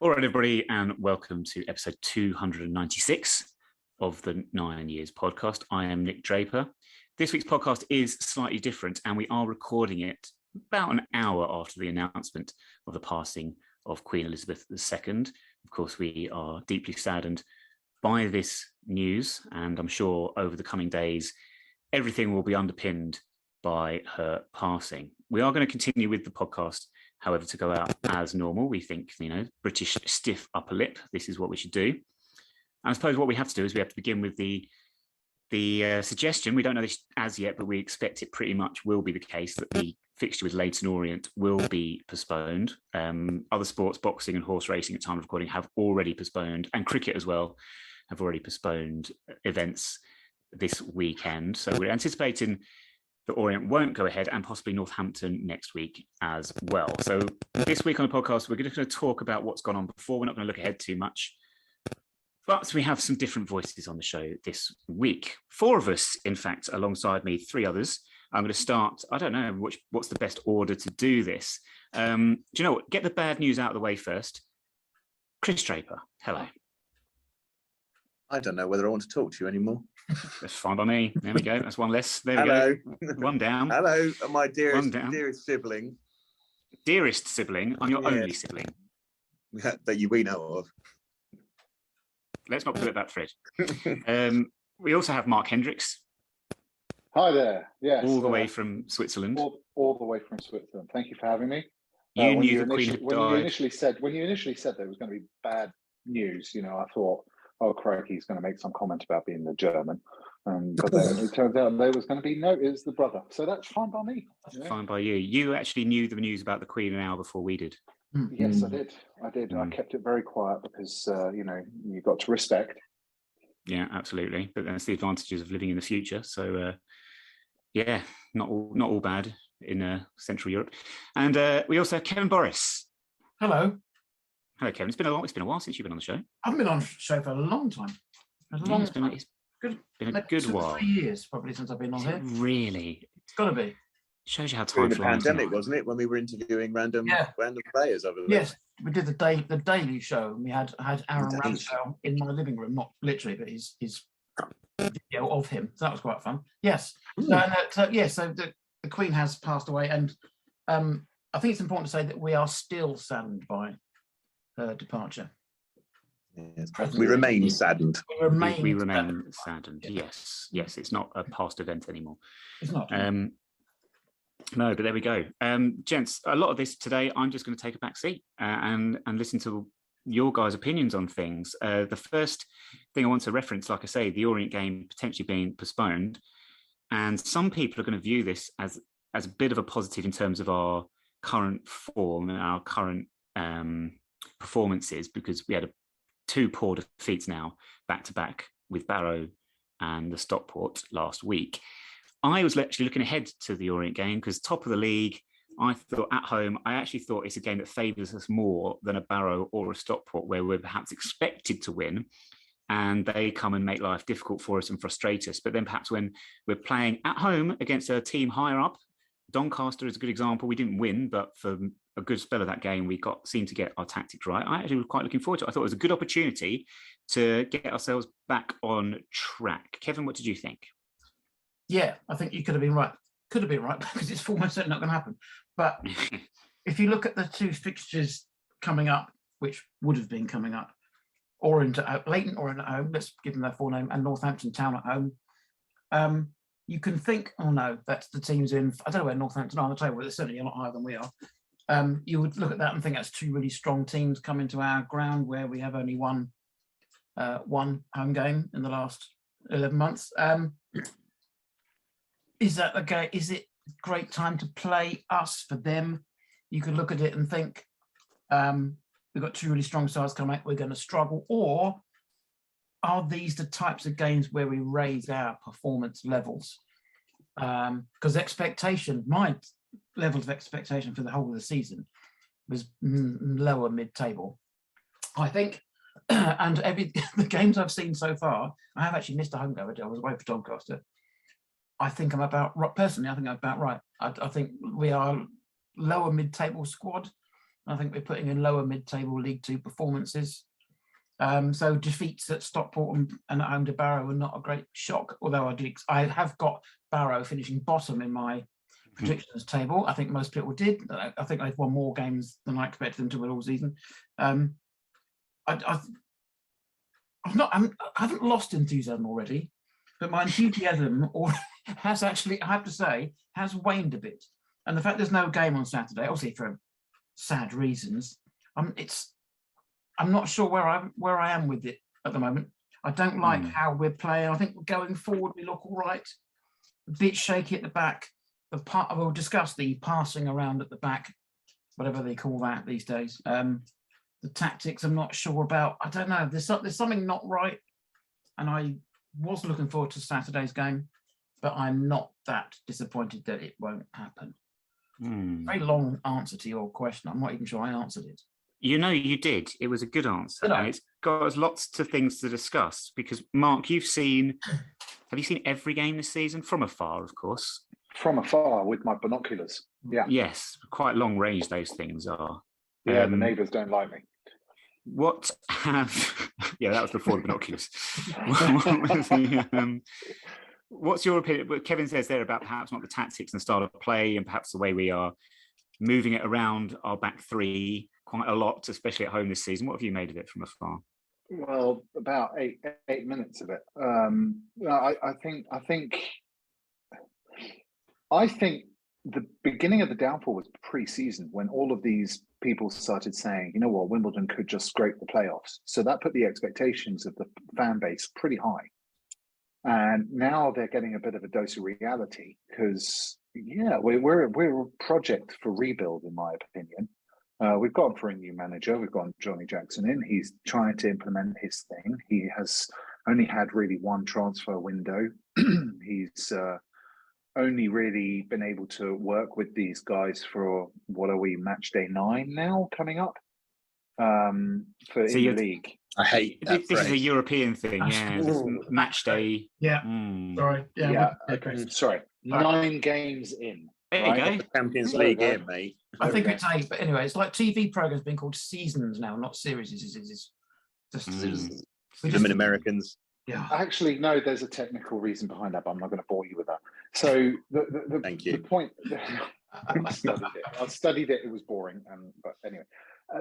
All right, everybody, and welcome to episode 296 of the 9 Years podcast. I am Nick Draper. This week's podcast is slightly different, and we are recording it about an hour after the announcement of the passing of Queen Elizabeth II. Of course, we are deeply saddened by this news, and I'm sure over the coming days, everything will be underpinned by her passing. We are going to continue with the podcast, however, to go out as normal. We think, British stiff upper lip, this is what we should do. And I suppose what we have to do is we have to begin with the suggestion. We don't know this as yet, but we expect it pretty much will be the case that the fixture with Leyton Orient will be postponed. Other sports, boxing and horse racing at time of recording have already postponed, and cricket as well have already postponed events this weekend. So we're anticipating the Orient won't go ahead, and possibly Northampton next week as well. So this week on the podcast, we're just going to talk about what's gone on before. We're not going to look ahead too much. But we have some different voices on the show this week. 4 of us, in fact, alongside me, 3 others. I'm going to start, I don't know what's the best order to do this. Do you know what? Get the bad news out of the way first. Chris Draper, hello. I don't know whether I want to talk to you anymore. That's fine by me. There we go. That's one less. There we Hello. go. One down. Hello, my dearest sibling. Dearest sibling. I'm your only sibling. That we know of. Let's not pull at that thread. We also have Mark Hendrikx. Hi there. Yes. All the way from Switzerland. All the way from Switzerland. Thank you for having me. You knew the Queen had died. When you initially said there was going to be bad news, I thought, oh, crikey, he's going to make some comment about being the German. But then it turns out there was going to be it was the brother. So that's fine by me. Fine by you. You actually knew the news about the Queen an hour before we did. Yes, I did. I kept it very quiet because, you've got to respect. Yeah, absolutely. But that's the advantages of living in the future. So, not all bad in Central Europe. And we also have Kevin Borras. Hello. Hello, Kevin. It's been a while since you've been on the show. I haven't been on the show for a long time. It's been a good while. 3 years probably since I've been on here. Really? It's got to be. Shows you how time flies. During the pandemic, now. wasn't it, when we were interviewing random players over there? Yes, we did the Daily Show, and we had Aaron Ramsdale in my living room, not literally, but his video of him. So that was quite fun. Yes. So the Queen has passed away, and I think it's important to say that we are still saddened by her departure. Yes. We remain saddened. We remain saddened. Yes. It's not a past event anymore. It's not. No, but there we go. Gents, a lot of this today, I'm just going to take a back seat and listen to your guys' opinions on things. The first thing I want to reference, like I say, the Orient game potentially being postponed. And some people are going to view this as a bit of a positive in terms of our current form and our current performances, because we had 2 poor defeats now back to back with Barrow and the Stockport last week. I was actually looking ahead to the Orient game because top of the league, I thought at home, I actually thought it's a game that favours us more than a Barrow or a Stockport, where we're perhaps expected to win and they come and make life difficult for us and frustrate us. But then perhaps when we're playing at home against a team higher up, Doncaster is a good example. We didn't win, but for a good spell of that game, we seemed to get our tactics right. I actually was quite looking forward to it. I thought it was a good opportunity to get ourselves back on track. Kevin, what did you think? Yeah, I think you could have been right. Could have been right because it's almost certainly not going to happen. But if you look at the 2 fixtures coming up, which would have been coming up, Leyton Orient at home, let's give them their full name, and Northampton Town at home, you can think, oh no, that's the teams in. I don't know where Northampton are on the table, but they're certainly a lot higher than we are. You would look at that and think that's 2 really strong teams coming to our ground where we have only one home game in the last 11 months. Is that okay? Is it a great time to play us for them? You could look at it and think, we've got 2 really strong sides coming out, we're going to struggle. Or are these the types of games where we raise our performance levels? Because my levels of expectation for the whole of the season was lower mid-table. I think, and the games I've seen so far, I have actually missed a home game. I was away for Doncaster. I think I'm about right. Personally, I think I'm about right. I think we are lower mid-table squad. I think we're putting in lower mid-table League Two performances. So defeats at Stockport and at home to Barrow were not a great shock, although I have got Barrow finishing bottom in my predictions table. I think most people did. I think they've won more games than I expected them to win all season. I haven't lost enthusiasm already, but my enthusiasm has actually, I have to say, has waned a bit. And the fact there's no game on Saturday, obviously for sad reasons, I'm not sure where I am with it at the moment. I don't like how we're playing. I think going forward we look all right. A bit shaky at the back. We'll discuss the passing around at the back, whatever they call that these days. The tactics I'm not sure about. I don't know. There's something not right, and I was looking forward to Saturday's game, but I'm not that disappointed that it won't happen. Very long answer to your question. I'm not even sure I answered it. You know, you did. It was a good answer. And it's got us lots of things to discuss because, Mark, have you seen every game this season? From afar, of course. From afar with my binoculars. Yeah. Yes, quite long range those things are. Yeah, the neighbours don't like me. That was before the binoculars. What's your opinion? What Kevin says there about perhaps not the tactics and style of play and perhaps the way we are moving it around our back three quite a lot, especially at home this season. What have you made of it from afar? Well, about eight minutes of it. I think the beginning of the downfall was pre-season when all of these people started saying, you know what, Wimbledon could just scrape the playoffs. So that put the expectations of the fan base pretty high. And now they're getting a bit of a dose of reality because, we're a project for rebuild, in my opinion. We've gone for a new manager. We've got Johnny Jackson in. He's trying to implement his thing. He has only had really one transfer window. He's only really been able to work with these guys for, what are we, match day 9 now coming up in the league. I hate that this is a European thing, match day. Yeah. Sorry. Yeah. Okay. Sorry. 9 games in. There you go. The Champions League here, mate. I think it's 8, but anyway, it's like TV programs being called seasons now, not series. It's just Them Americans. Yeah. Actually, no, there's a technical reason behind that, but I'm not going to bore you with that. So Thank you. The point, I studied it. It was boring, but anyway,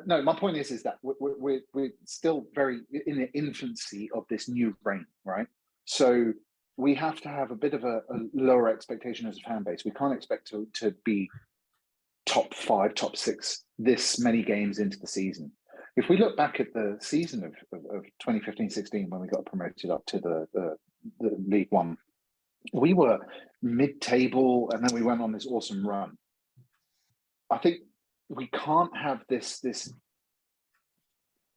no. My point is that we're still very in the infancy of this new reign, right? So we have to have a bit of a lower expectation as a fan base. We can't expect to be top 5, top 6 this many games into the season. If we look back at the season of 2015-16 when we got promoted up to the League One, we were mid-table and then we went on this awesome run. I think we can't have this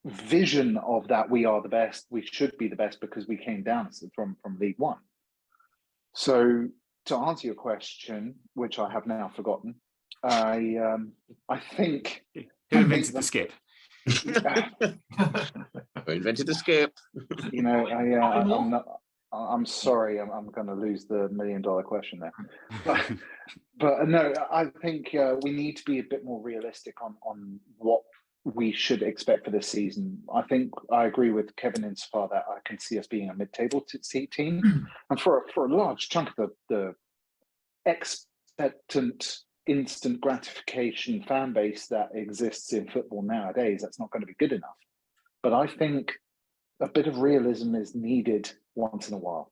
vision of that we are the best, we should be the best because we came down from League One. So to answer your question, which I have now forgotten, I think... Who invented the skip? Who invented the skip? You know, I'm sorry, I'm going to lose the $1 million question there. But no, I think we need to be a bit more realistic on what we should expect for this season. I think I agree with Kevin insofar that I can see us being a mid-table team, and for a large chunk of the expectant instant gratification fan base that exists in football nowadays, that's not going to be good enough. But I think a bit of realism is needed once in a while.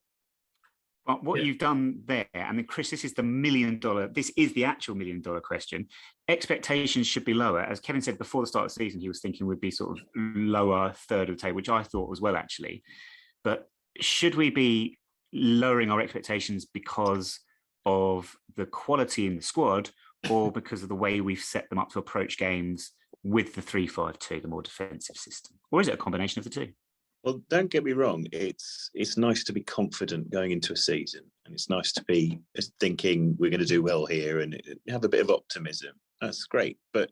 Well, what you've done there, I mean, Chris, this is the actual $1 million question. Expectations should be lower. As Kevin said before the start of the season, he was thinking would be sort of lower third of the table, which I thought was well, actually. But should we be lowering our expectations because of the quality in the squad or because of the way we've set them up to approach games with the 3-5-2, the more defensive system? Or is it a combination of the two? Well, don't get me wrong. It's nice to be confident going into a season, and it's nice to be thinking we're going to do well here and have a bit of optimism. That's great. But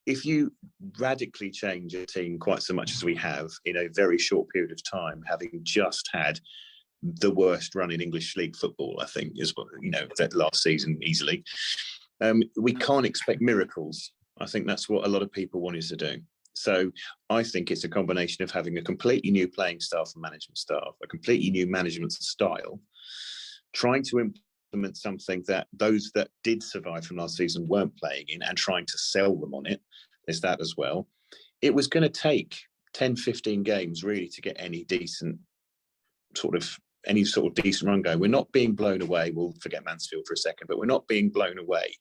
if you radically change a team quite so much as we have in a very short period of time, having just had the worst run in English league football, I think, is what, that last season easily, we can't expect miracles. I think that's what a lot of people wanted to do. So I think it's a combination of having a completely new playing staff and management staff, a completely new management style, trying to implement something that those that did survive from last season weren't playing in, and trying to sell them on it. There's that as well. It was going to take 10, 15 games really to get any sort of decent run going. We're not being blown away. We'll forget Mansfield for a second, but we're not being blown away.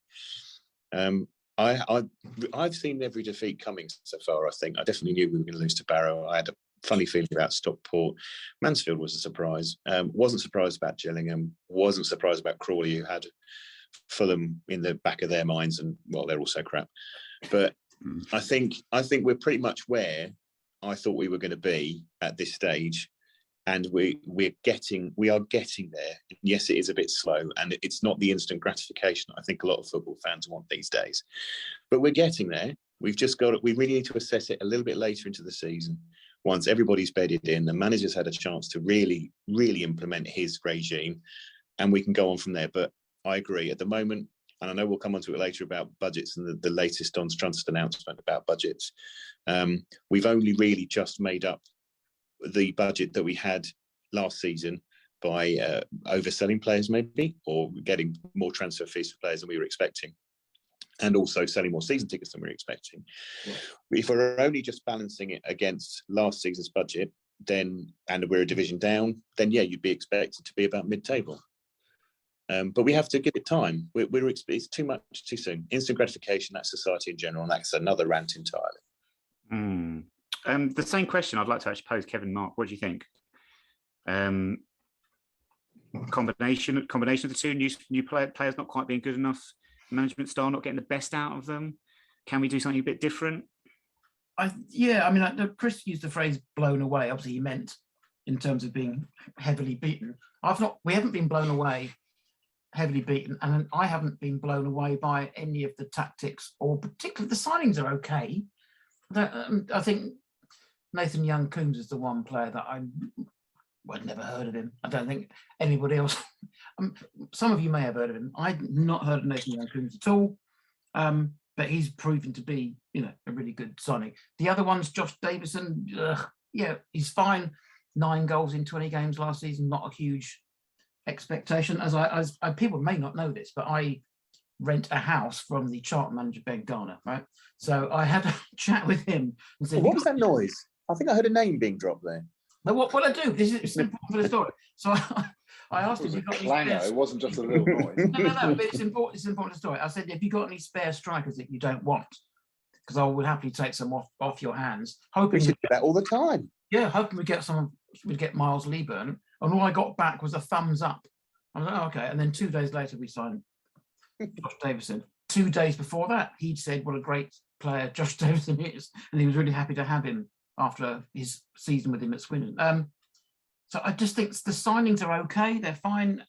I've seen every defeat coming so far. I think I definitely knew we were going to lose to Barrow. I had a funny feeling about Stockport. Mansfield was a surprise. Wasn't surprised about Gillingham. Wasn't surprised about Crawley, who had Fulham in the back of their minds, and well, they're also crap. But I think we're pretty much where I thought we were going to be at this stage. And we are getting there. Yes, it is a bit slow, and it's not the instant gratification I think a lot of football fans want these days. But we're getting there. We really need to assess it a little bit later into the season. Once everybody's bedded in, the manager's had a chance to really, really implement his regime, and we can go on from there. But I agree at the moment, and I know we'll come on to it later about budgets and the latest on Strunst's announcement about budgets. We've only really just made up the budget that we had last season by overselling players maybe, or getting more transfer fees for players than we were expecting, and also selling more season tickets than we were expecting. Yeah. If we're only just balancing it against last season's budget, and we're a division down, then yeah, you'd be expected to be about mid-table. But we have to give it time. It's too much too soon. Instant gratification, that's society in general, and that's another rant entirely. The same question I'd like to actually pose, Kevin, Mark. What do you think? Combination of the two, new players not quite being good enough, management style not getting the best out of them. Can we do something a bit different? Chris used the phrase "blown away." Obviously, he meant in terms of being heavily beaten. We haven't been blown away, heavily beaten, and I haven't been blown away by any of the tactics, or particularly the signings are okay. I think Nathan Young-Coombs is the one player that I'd never heard of him. I don't think anybody else. Some of you may have heard of him. I'd not heard of Nathan Young-Coombs at all, but he's proven to be, a really good signing. The other one's Josh Davison. He's fine. 9 goals in 20 games last season. Not a huge expectation. As people may not know this, but I rent a house from the Charlton manager Ben Garner, right? So I had a chat with him and said, "What was that noise? I think I heard a name being dropped there." No, what I do, it's important for the story. So I asked him if he got any spares. It wasn't just a little noise. No, but it's important to the story. I said, "Have you got any spare strikers that you don't want? Because I would happily take some off your hands." We should do that all the time. Yeah, hoping we'd get Miles Leaburn. And all I got back was a thumbs up. I was like, "Oh, okay." And then 2 days later, we signed Josh Davison. 2 days before that, he'd said what a great player Josh Davison is, and he was really happy to have him after his season with him at Swindon. So I just think the signings are okay; they're fine.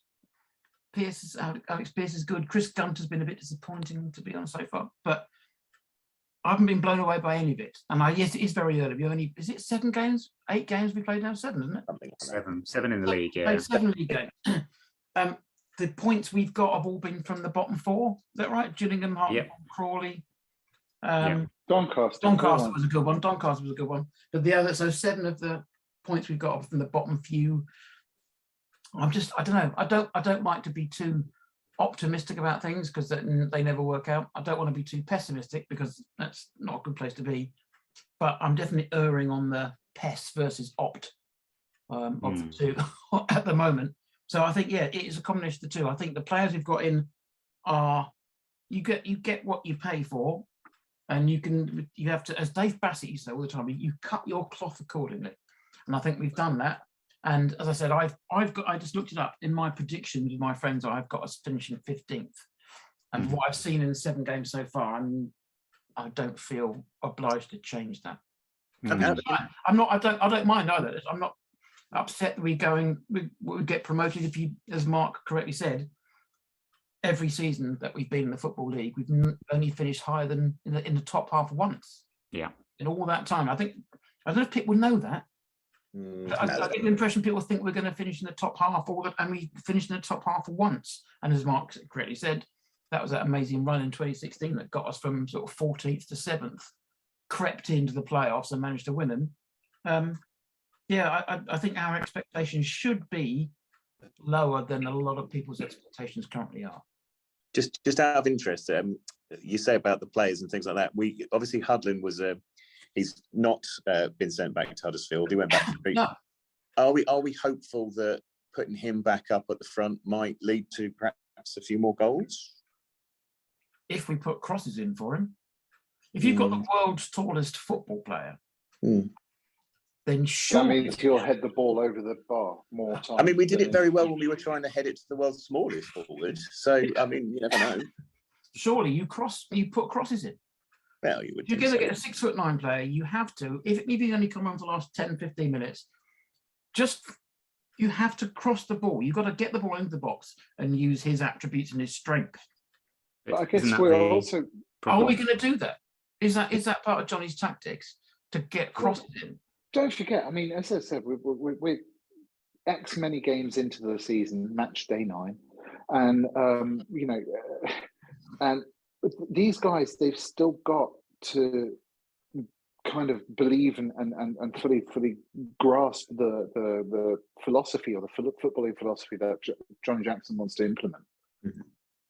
Alex Pearce is good. Chris Gunter's been a bit disappointing, to be honest, so far, but I haven't been blown away by any of it. And yes, it is very early. Is it 7 games, 8 games we played now? 7, isn't it? Something like that. 7 in the league. Yeah, 7 league games. The points we've got have all been from the bottom 4. Is that right? Gillingham, Hartlepool, Crawley. Doncaster was a good one. But the other, so 7 of the points we've got are from the bottom few. I don't know. I don't like to be too optimistic about things because they never work out. I don't want to be too pessimistic because that's not a good place to be. But I'm definitely erring on the pess versus opt of the two at the moment. So I think, it is a combination of the two. I think the players we've got in are you get what you pay for, and you have to, as Dave Bassett used to say all the time, you cut your cloth accordingly. And I think we've done that. And as I said, I just looked it up in my predictions with my friends. I've got us finishing 15th, and what I've seen in the 7 games so far, I don't feel obliged to change that. I don't mind either. I'm not upset that we get promoted. If you, as Mark correctly said, every season that we've been in the Football League, we've only finished higher than in the top half once. Yeah. In all that time, I don't know if people know that. I get the impression people think we're going to finish in the top half, and we finished in the top half once. And as Mark correctly said, that was that amazing run in 2016 that got us from sort of 14th to 7th, crept into the playoffs and managed to win them. I think our expectations should be lower than a lot of people's expectations currently are. Just out of interest, you say about the players and things like that. We obviously Hudlin was he's not been sent back to Huddersfield. He went back to Draper. No. Are we hopeful that putting him back up at the front might lead to perhaps a few more goals? If we put crosses in for him, if you've got the world's tallest football player, then sure. That means he'll head the ball over the bar more times. I mean, we did it very well when we were trying to head it to the world's smallest forward. So, I mean, you never know. Surely you put crosses in. Well, you would. If you're going to get a 6'9" player, you have to, if you only come on for the last 10, 15 minutes, you have to cross the ball. You've got to get the ball into the box and use his attributes and his strength. But I guess we're also... Are we going to do that? Is that part of Johnny's tactics to get crosses in? Don't forget, I mean, as I said, we're X many games into the season, match day 9, and and these guys, they've still got to kind of believe and fully grasp the philosophy or the footballing philosophy that Johnny Jackson wants to implement. Mm-hmm.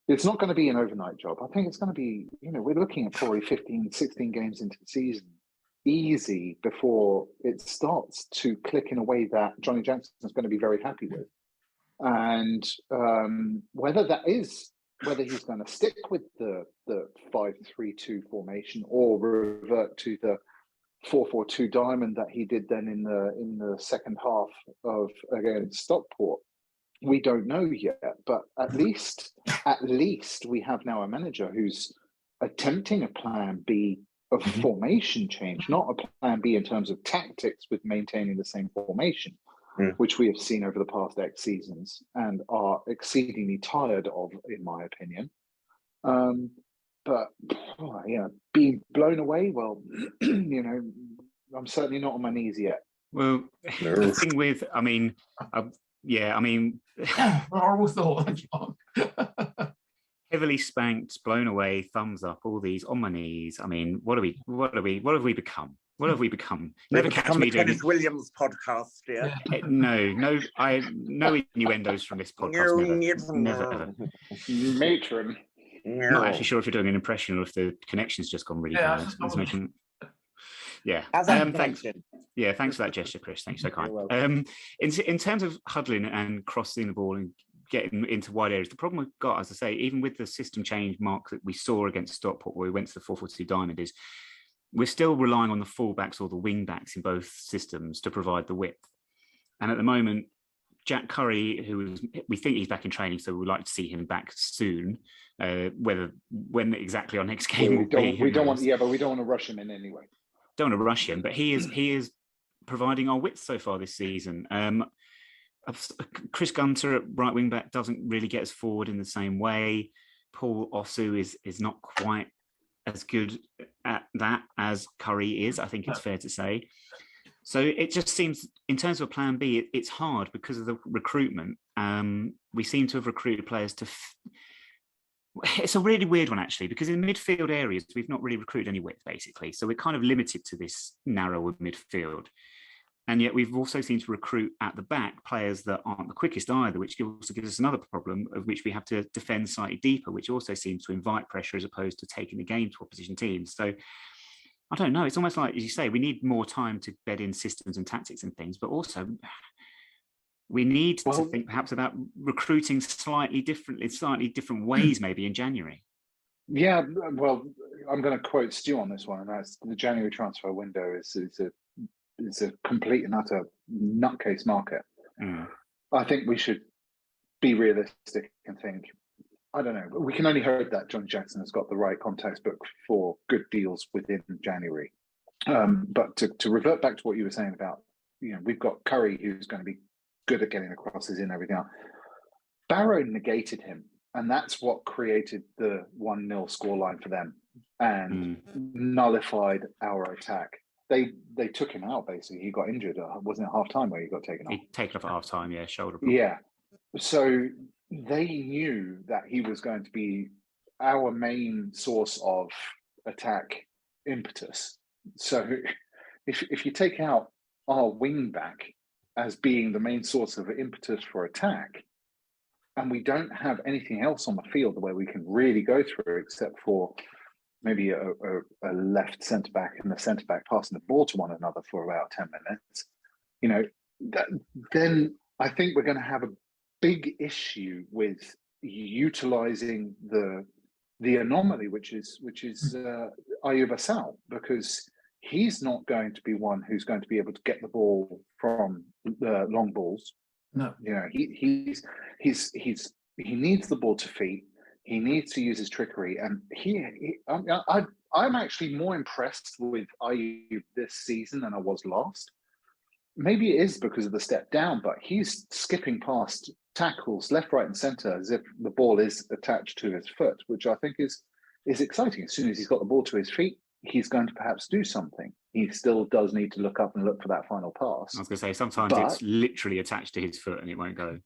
It's not going to be an overnight job. I think it's going to be, we're looking at probably 15, 16 games into the season, easy, before it starts to click in a way that Johnny Jackson is going to be very happy with. And whether he's going to stick with the 5-3-2 formation or revert to the 4-4-2 diamond that he did then in the second half of against Stockport, we don't know yet. But at least we have now a manager who's attempting a plan B of formation change, not a plan B in terms of tactics with maintaining the same formation, which we have seen over the past X seasons and are exceedingly tired of, in my opinion. But being blown away, well, I'm certainly not on my knees yet. Well, the thing with, horrible thought. Heavily spanked, blown away, thumbs up, all these on my knees. I mean, what have we become? What have we become? Never catch me doing Kenneth Williams podcast, yeah. No innuendos from this podcast. Never ever. Matron. I'm not actually sure if you're doing an impression or if the connection's just gone really bad. Yeah. Thanks. Yeah, thanks for that gesture, Chris. Thanks, so kind. In terms of huddling and crossing the ball and getting into wide areas, the problem we've got, as I say, even with the system change, Mark, that we saw against Stockport, where we went to the 4-4-2 diamond, is we're still relying on the fullbacks or the wing backs in both systems to provide the width. And at the moment, Jack Curry, we think he's back in training, so we'd like to see him back soon. When exactly our next game will be. We don't want to rush him in anyway. Don't want to rush him, but he is providing our width so far this season. Chris Gunter at right wing back doesn't really get us forward in the same way. Paul Osu is not quite as good at that as Curry is, I think it's fair to say. So it just seems, in terms of a plan B, it's hard because of the recruitment. We seem to have recruited players it's a really weird one, actually, because in midfield areas, we've not really recruited any width, basically. So we're kind of limited to this narrower midfield. And yet we've also seemed to recruit at the back players that aren't the quickest either, which also gives us another problem of which we have to defend slightly deeper, which also seems to invite pressure as opposed to taking the game to opposition teams. So I don't know. It's almost like, as you say, we need more time to bed in systems and tactics and things, but also we need to think perhaps about recruiting slightly different ways, maybe in January. Yeah, well, I'm going to quote Stu on this one, and that's the January transfer window is a complete and utter nutcase market. I think we should be realistic and think, I don't know, we can only hope that John Jackson has got the right contacts book for good deals within January. But to revert back to what you were saying about, we've got Curry, who's going to be good at getting the crosses in, everything else. Barrow negated him, and that's what created the 1-0 scoreline for them and nullified our attack. They took him out, basically. He got injured. Wasn't it half-time where he got taken off? He taken off at half-time, yeah, shoulder problem. Yeah. So they knew that he was going to be our main source of attack impetus. So if you take out our wing back as being the main source of impetus for attack, and we don't have anything else on the field where we can really go through except for maybe a left centre back and the centre back passing the ball to one another for about 10 minutes, then I think we're going to have a big issue with utilising the anomaly, which is Ayoub Assal, because he's not going to be one who's going to be able to get the ball from the long balls. No, he needs the ball to feet. He needs to use his trickery, and I'm actually more impressed with Ayoub this season than I was last. Maybe it is because of the step down, but he's skipping past tackles left, right, and centre as if the ball is attached to his foot, which I think is exciting. As soon as he's got the ball to his feet, he's going to perhaps do something. He still does need to look up and look for that final pass. I was going to say, sometimes it's literally attached to his foot and it won't go.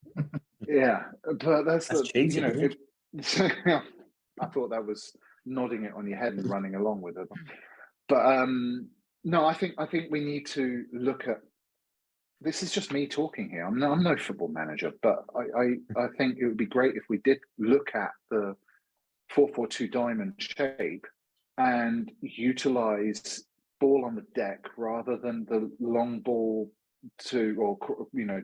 Yeah, but that's cheesy, I thought that was nodding it on your head and running along with it. But no, I think we need to look at. This is just me talking here. I'm no football manager, but I think it would be great if we did look at the 4-4-2 diamond shape and utilize ball on the deck rather than the long ball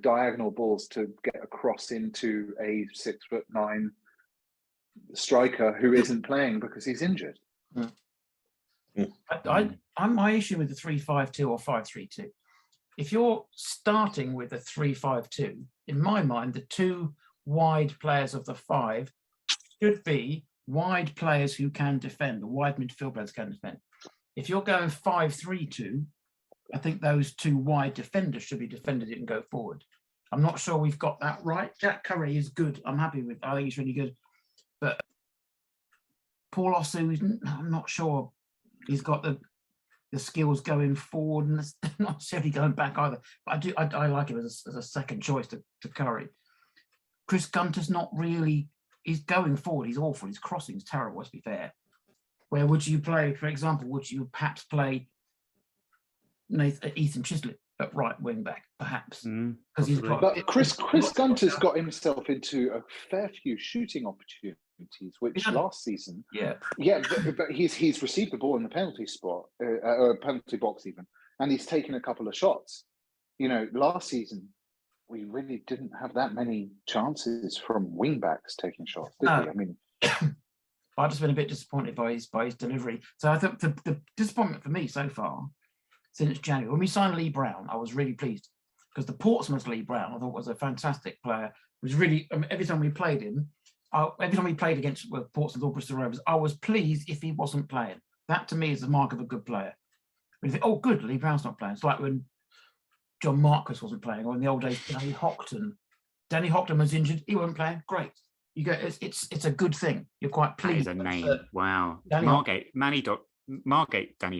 diagonal balls to get across into a 6'9" striker who isn't playing because he's injured. I'm my issue with the 3-5-2 or 5-3-2. If you're starting with a 3-5-2, in my mind, the two wide players of the five should be wide players who can defend, the wide midfield players can defend. If you're going 5-3-2, I think those two wide defenders should be defended and go forward. I'm not sure we've got that right. Jack Curry is good. I'm happy with. I think he's really good. But Paul Osu, I'm not sure he's got the skills going forward and not necessarily going back either. But I like him as a second choice to Curry. Chris Gunter's not really. He's going forward. He's awful. His crossing's terrible. Let's be fair. Where would you play, for example? Would you perhaps play Ethan Chislett at right wing back, perhaps? Because he's got. But Chris Gunter's got himself into a fair few shooting opportunities, which last season, but he's received the ball in the penalty spot, or penalty box even, and he's taken a couple of shots. Last season we really didn't have that many chances from wing backs taking shots, did we? I mean. I've just been a bit disappointed by his delivery. So I think the disappointment for me so far, since January, when we signed Lee Brown, I was really pleased because the Portsmouth Lee Brown I thought was a fantastic player. It was really every time we played him, every time we played against Portsmouth or Bristol Rovers, I was pleased if he wasn't playing. That to me is the mark of a good player. When you think, oh, good, Lee Brown's not playing. It's like when John Marcus wasn't playing, or in the old days, Danny Hockton. Danny Hockton was injured; he wasn't playing. Great. You go. It's a good thing. You're quite pleased. That is a name. Wow. Margate, Danny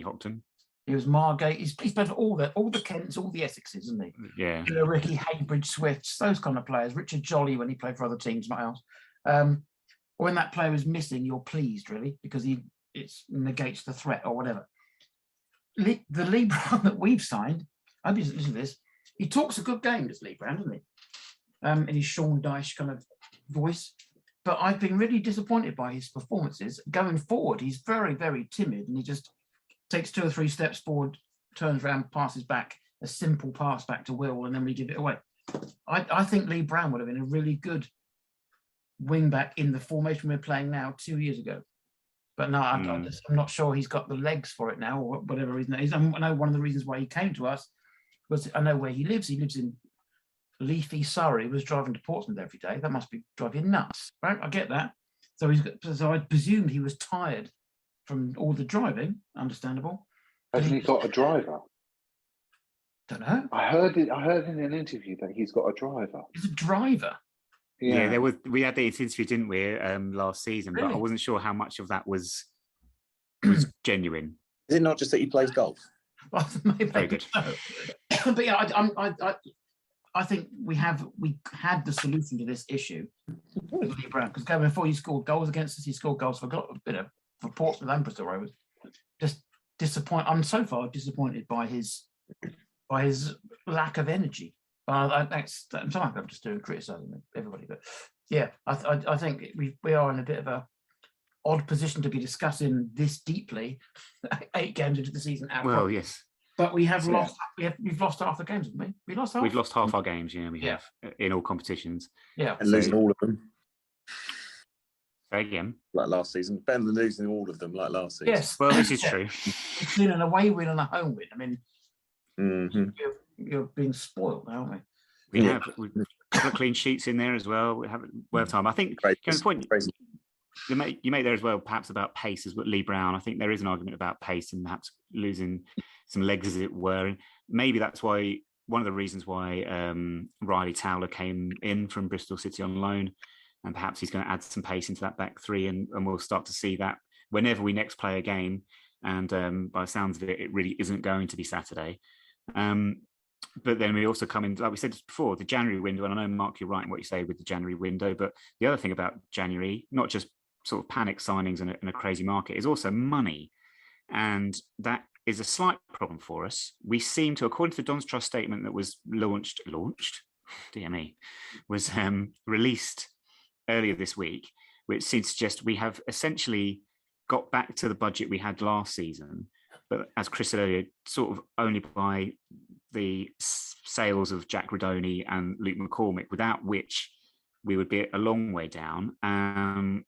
Hockton. He was Margate. He's played for all the Kents, all the Essexes, isn't he? Yeah. Ricky Haybridge, Swifts, those kind of players. Richard Jolly when he played for other teams, not ours. When that player is missing, you're pleased really because it negates the threat or whatever. The Lee Brown that we've signed, I hope you listen to this. He talks a good game, this Lee Brown, doesn't he? In his Sean Dyche kind of voice. But I've been really disappointed by his performances. Going forward, he's very, very timid and he just takes 2 or 3 steps forward, turns around, passes back, a simple pass back to Will, and then we give it away. I think Lee Brown would have been a really good wing back in the formation we're playing now 2 years ago. But no, I'm not sure he's got the legs for it now, or whatever reason that is. I know one of the reasons why he came to us was I know where he lives. He lives in leafy Surrey. Was driving to Portsmouth every day. That must be driving nuts, right? I get that. So I presumed he was tired from all the driving. Understandable. Hasn't he got a driver? Don't know. I heard in an interview that he's got a driver. He's a driver. Yeah, we had this interview, didn't we, last season? Really? But I wasn't sure how much of that was genuine. Is it not just that he plays golf? Well, maybe very good. But yeah, I think we had the solution to this issue with Lee Brown, because before he scored goals against us, he scored goals for a bit of Portsmouth and Bristol Rovers. Just disappointed. I'm so far disappointed by his lack of energy. I'm just doing criticising everybody, but yeah, I think we are in a bit of a odd position to be discussing this deeply 8 games into the season. Well, yes. But we have lost. We've lost half the games, haven't we? We've lost half our games. Yeah, we have in all competitions. Yeah, and losing all of them. Say again. Like last season, better than losing all of them like last season. Yes. Well, this is true. It's been an away win and a home win. I mean, you're being spoiled, aren't we? We've got a couple of clean sheets in there as well. We have time. I think Kevin's point you made there as well, perhaps about pace as well. Lee Brown. I think there is an argument about pace and perhaps losing some legs, as it were. And maybe that's why one of the reasons why Riley Towler came in from Bristol City on loan, and perhaps he's going to add some pace into that back three, and we'll start to see that whenever we next play a game. And by the sounds of it, it really isn't going to be Saturday. But then we also come in, like we said before, the January window. And I know, Mark, you're right in what you say with the January window. But the other thing about January, not just sort of panic signings and a crazy market, is also money. And that is a slight problem for us. We seem to, according to the Don's Trust statement that was launched, dear me, was released earlier this week, which seems to suggest we have essentially got back to the budget we had last season. But as Chris said earlier, sort of only by the sales of Jack Redoni and Luke McCormick, without which we would be a long way down.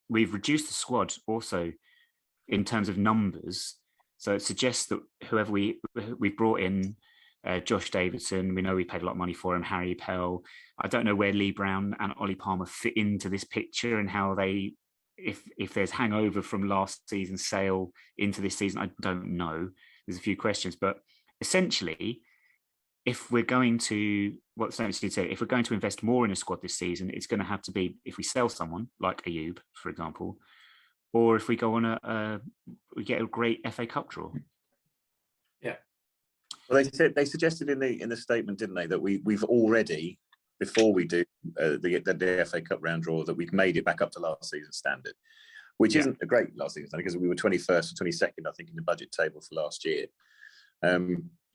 We've reduced the squad also in terms of numbers. So it suggests that whoever we've brought in, Josh Davidson, we know we paid a lot of money for him, Harry Pell. I don't know where Lee Brown and Ollie Palmer fit into this picture and how they, if there's hangover from last season's sale into this season, I don't know. There's a few questions, but essentially, if we're going to, what statement did say, if we're going to invest more in a squad this season, it's going to have to be if we sell someone like Ayoub, for example, or if we go on we get a great FA Cup draw. Yeah. Well, they suggested in the statement, didn't they, that we've already, before we do the FA Cup round draw, that we've made it back up to last season's standard, which isn't a great last season standard because we were 21st or 22nd, I think, in the budget table for last year.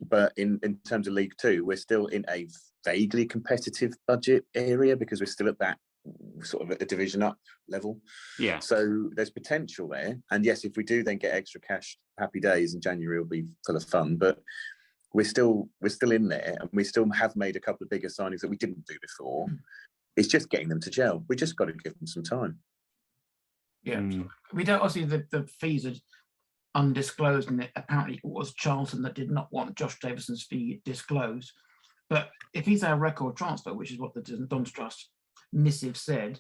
But in terms of League Two, we're still in a vaguely competitive budget area because we're still at that sort of at the division up level. Yeah. So there's potential there. And yes, if we do then get extra cash, happy days, and January will be full of fun. But we're still in there, and we still have made a couple of bigger signings that we didn't do before. It's just getting them to gel. We just got to give them some time. Yeah. We don't, obviously the fees are undisclosed, and apparently it was Charlton that did not want Josh Davison's fee disclosed. But if he's our record transfer, which is what the Don's Trust missive said,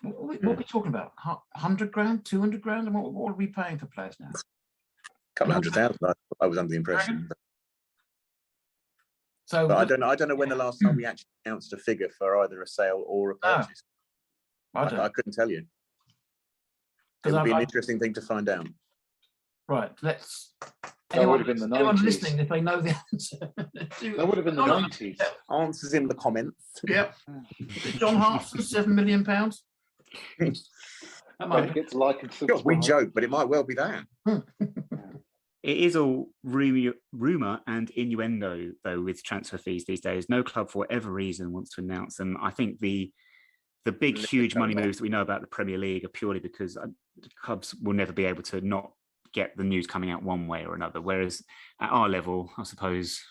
what are we talking about? 100 grand, 200 grand? And what are we paying for players now? A couple of 100,000, I was under the impression. But I don't know when the last time we actually announced a figure for either a sale or a purchase. I couldn't tell you. It would be an interesting thing to find out. Right, let's. That would have been the 90s. Anyone listening, if they know the answer. That would have been the 90s. Answers in the comments. Yep. John Hartson, £7 million. We joke, but it might well be that. It is all rumour and innuendo, though, with transfer fees these days. No club, for whatever reason, wants to announce them. I think the big, huge money moves that we know about the Premier League are purely because clubs will never be able to not get the news coming out one way or another. Whereas at our level, I suppose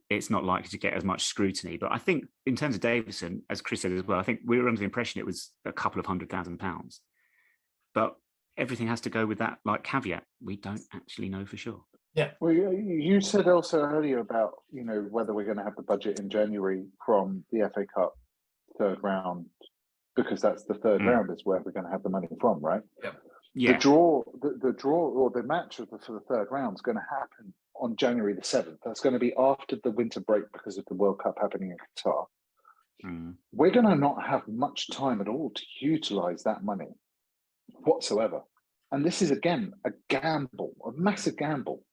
it's not likely to get as much scrutiny. But I think in terms of Davison, as Chris said as well, I think we were under the impression it was a couple of £100,000. But everything has to go with that caveat. We don't actually know for sure. Yeah. Well, you said also earlier about, whether we're going to have the budget in January from the FA Cup third round, because that's the third round is where we're going to have the money from, right? Yeah. Yeah. The draw or the match for the third round is going to happen on January the 7th. That's going to be after the winter break because of the World Cup happening in Qatar. We're going to not have much time at all to utilise that money whatsoever. And this is, again, a gamble, a massive gamble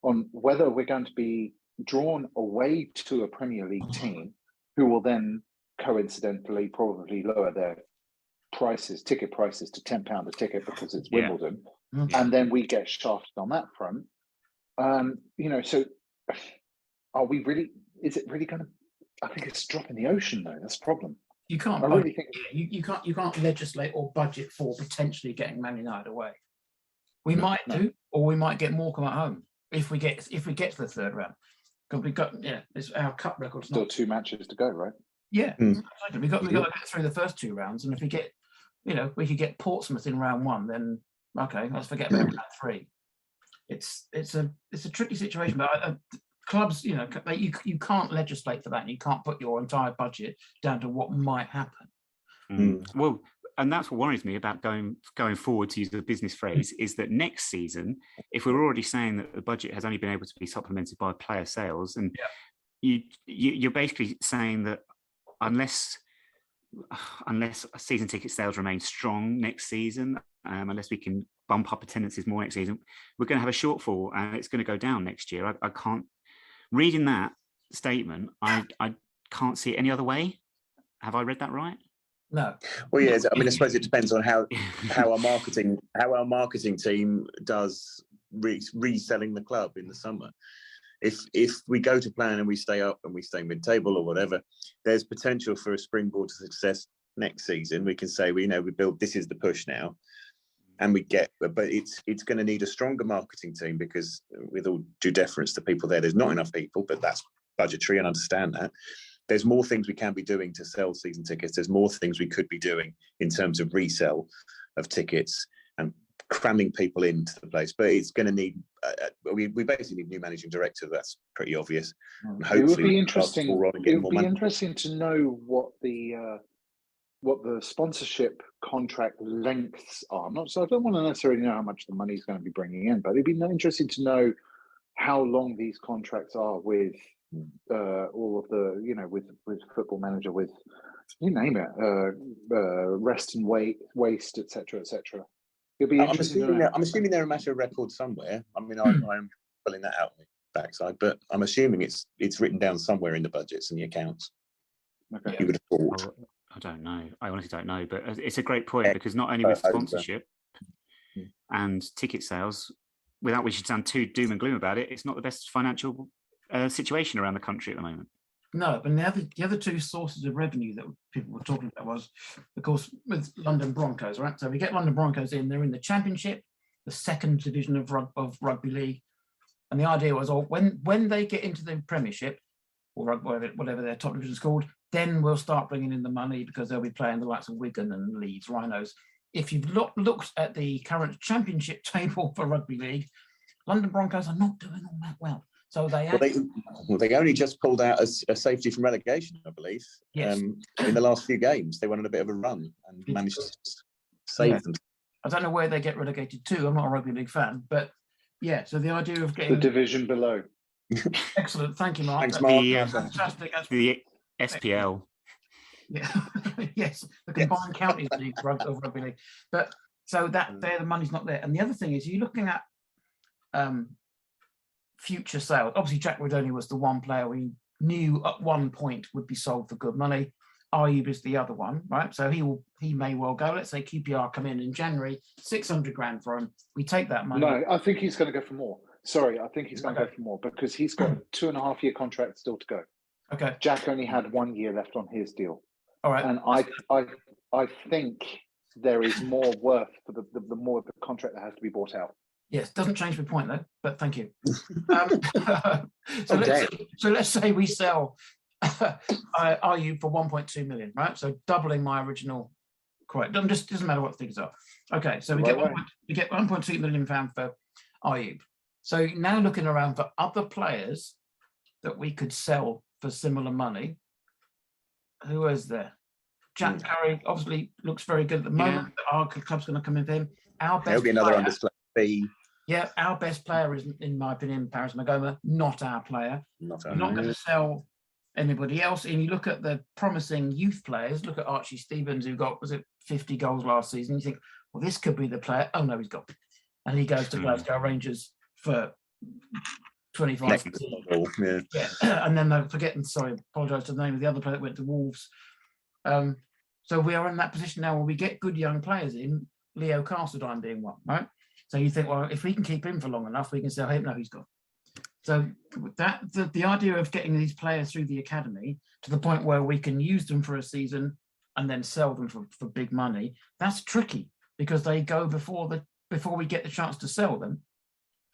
on whether we're going to be drawn away to a Premier League team who will then coincidentally probably lower their ticket prices to £10 a ticket because it's Wimbledon, and then we get shafted on that front. So are we really? Is it really going to? I think it's a drop in the ocean, though. That's the problem. You can't. I really think you can't legislate or budget for potentially getting Man United away. We might do, or we might get Morecambe at home if we get to the third round. Because we got it's our cup record. Still 2 matches to go, right? Yeah, exactly. We got to get through the first 2 rounds, and if we get, we could get Portsmouth in round 1, then okay, let's forget about round 3. It's a tricky situation, but clubs, you can't legislate for that. And you can't put your entire budget down to what might happen. Well, and that's what worries me about going forward, to use the business phrase, is that next season, if we're already saying that the budget has only been able to be supplemented by player sales, and you're basically saying that unless season ticket sales remain strong next season, unless we can bump up attendances more next season, we're going to have a shortfall and it's going to go down next year. I can't, reading that statement, I can't see it any other way. Have I read that right? No. Well, yeah. I mean, I suppose it depends on how our marketing team does reselling the club in the summer. If we go to plan and we stay up and we stay mid-table or whatever, there's potential for a springboard to success next season. We can say we build, this is the push now, and we get. But it's going to need a stronger marketing team, because with all due deference to people there's not enough people, but that's budgetary and understand that. There's more things we can be doing to sell season tickets. There's more things we could be doing in terms of resell of tickets and cramming people into the place. But it's going to need, we basically need a new managing director. That's pretty obvious. And hopefully it would be interesting. It would be interesting to know what the sponsorship contract lengths are. I don't want to necessarily know how much the money's going to be bringing in, but it'd be interesting to know how long these contracts are with all of the, with Football Manager, with you name it, rest and waste, etc., etc. It'll be interesting. I'm assuming they're a matter of record somewhere. I mean, I'm pulling that out on the backside, but I'm assuming it's written down somewhere in the budgets and the accounts. Okay. You would have thought. I don't know. I honestly don't know, but it's a great point, because not only with sponsorship and ticket sales, without we should sound too doom and gloom about it, it's not the best financial situation around the country at the moment. No, but the other 2 sources of revenue that people were talking about was, of course, with London Broncos, right? So we get London Broncos in, they're in the Championship, the 2nd division of Rugby League. And the idea was, when they get into the Premiership, or whatever their top division is called, then we'll start bringing in the money, because they'll be playing the likes of Wigan and Leeds Rhinos. If you've looked at the current Championship table for Rugby League, London Broncos are not doing all that well. So they only just pulled out a safety from relegation, I believe. Yes. In the last few games, they went on a bit of a run and managed to save them. I don't know where they get relegated to. I'm not a rugby league fan, but yeah. So the idea of getting the division below. Excellent, thank you, Mark. Thanks, Mark. That's fantastic. That's the SPL. Yeah, yes, the combined counties league of rugby league. But so that there, the money's not there. And the other thing is, you're looking at future sales. Obviously, Jack Rodoni was the one player we knew at one point would be sold for good money. Ayub is the other one, right? So he may well go. Let's say QPR come in January, 600 grand for him. We take that money. No, I think he's going to go for more. Sorry, I think he's going to go for more, because he's got a 2.5-year contract still to go. Okay. Jack only had 1 year left on his deal. All right. And I think there is more worth for the more of the contract that has to be bought out. Yes, doesn't change my point though, but thank you. So let's say we sell Ayub for 1.2 million, right? So doubling my original quote. Doesn't matter what the figures are. Okay, so we get 1.2 million pound for Ayub. So now looking around for other players that we could sell for similar money. Who is there? Jack Curry obviously looks very good at the moment. Yeah. Our club's going to come in for him. There'll be another undisclosed fee. Yeah, our best player is, in my opinion, Paris Magoma, not our player. We're not going to sell anybody else. And you look at the promising youth players, look at Archie Stevens, who got, 50 goals last season. You think, well, this could be the player. Oh, no, he's gone. And he goes to Glasgow Rangers for 25. Yeah. And then they're forgetting, sorry, apologise to the name of the other player that went to Wolves. So we are in that position now where we get good young players in, Leo Castledine being one, right? So you think, well, if we can keep him for long enough, we can say, hey, no, he's gone. So that the idea of getting these players through the academy to the point where we can use them for a season and then sell them for big money, that's tricky because they go before we get the chance to sell them.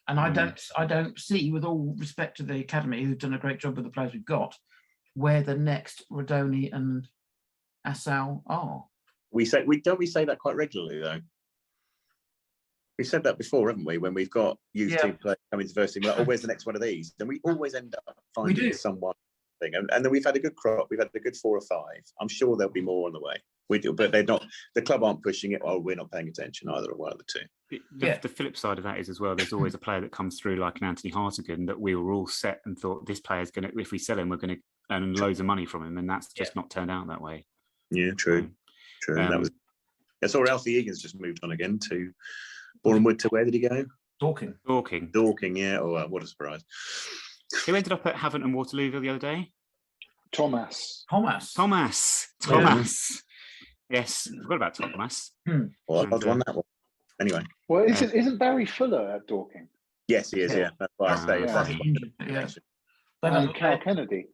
And I don't see, with all respect to the academy, who've done a great job with the players we've got, where the next Rodoni and Assal are. We say that quite regularly though. We said that before, haven't we? When we've got youth team players coming to first team, like, oh, where's the next one of these? Then we always end up finding someone. And then we've had a good crop. We've had a good 4 or 5. I'm sure there'll be more on the way. We do, but they're not. The club aren't pushing it. Or we're not paying attention either, or one of the two. The flip side of that is as well. There's always a player that comes through like an Anthony Hartigan that we were all set and thought this player's going to. If we sell him, we're going to earn loads of money from him, and that's just not turned out that way. Yeah, true. I saw Alfie Egan's just moved on again to Bournemouth. To where did he go? Dorking. Yeah. Oh, what a surprise! Who ended up at Havant and Waterlooville the other day? Thomas. Yes, I forgot about Thomas. Well, I've won that one. Anyway. Well, isn't Barry Fuller at Dorking? Yes, he is. Yeah, that's why I say. And Cal Kennedy.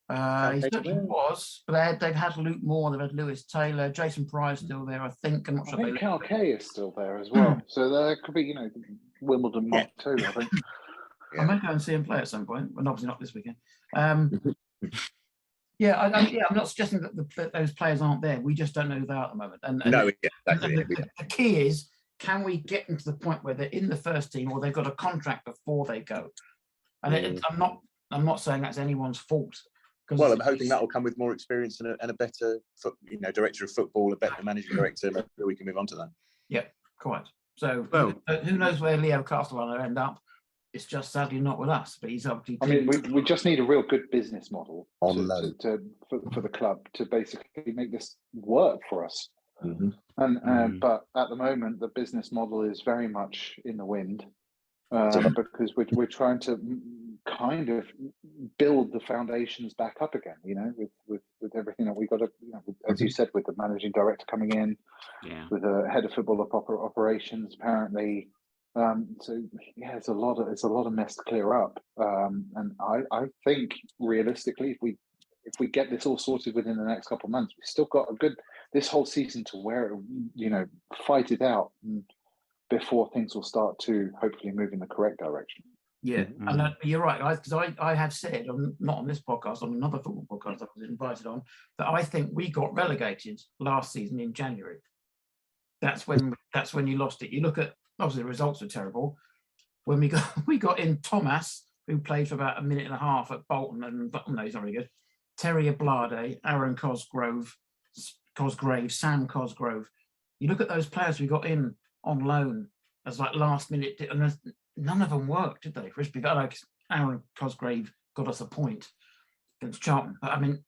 He certainly was, but they've had Luke Moore, they've had Lewis Taylor, Jason Pryor's still there, I think. I'm not sure. I think Cal Kay is still there as well. So there could be, Wimbledon mock too, I think. I may go and see him play at some point, but obviously not this weekend. I'm not suggesting that those players aren't there. We just don't know who they are at the moment. And the key is, can we get them to the point where they're in the first team or they've got a contract before they go? And I'm not saying that's anyone's fault. Well, I'm hoping that will come with more experience and a better, director of football, a better managing director. Maybe we can move on to that. Yeah, quite. So who knows where Leo Castledine will end up? It's just sadly not with us. But he's obviously. I mean, we just need a real good business model for the club to basically make this work for us. And but at the moment, the business model is very much in the wind because we're trying to kind of build the foundations back up again. With everything that we got to, as you said, with the managing director coming in, with the head of football operations apparently. It's a lot of mess to clear up. And I think realistically, if we get this all sorted within the next couple of months, we've still got this whole season to fight it out before things will start to hopefully move in the correct direction. Yeah, and you're right, because I have said, not on this podcast, on another football podcast I was invited on, that I think we got relegated last season in January. That's when you lost it. You look at, obviously the results were terrible. When we got in Thomas, who played for about a minute and a half at Bolton, and no, he's not very good. Terry Ablade, Aaron Cosgrave, Sam Cosgrove. You look at those players we got in on loan as like last minute, and none of them worked, did they? Frisbee, like Aaron Cosgrave got us a point against Charlton. But I mean,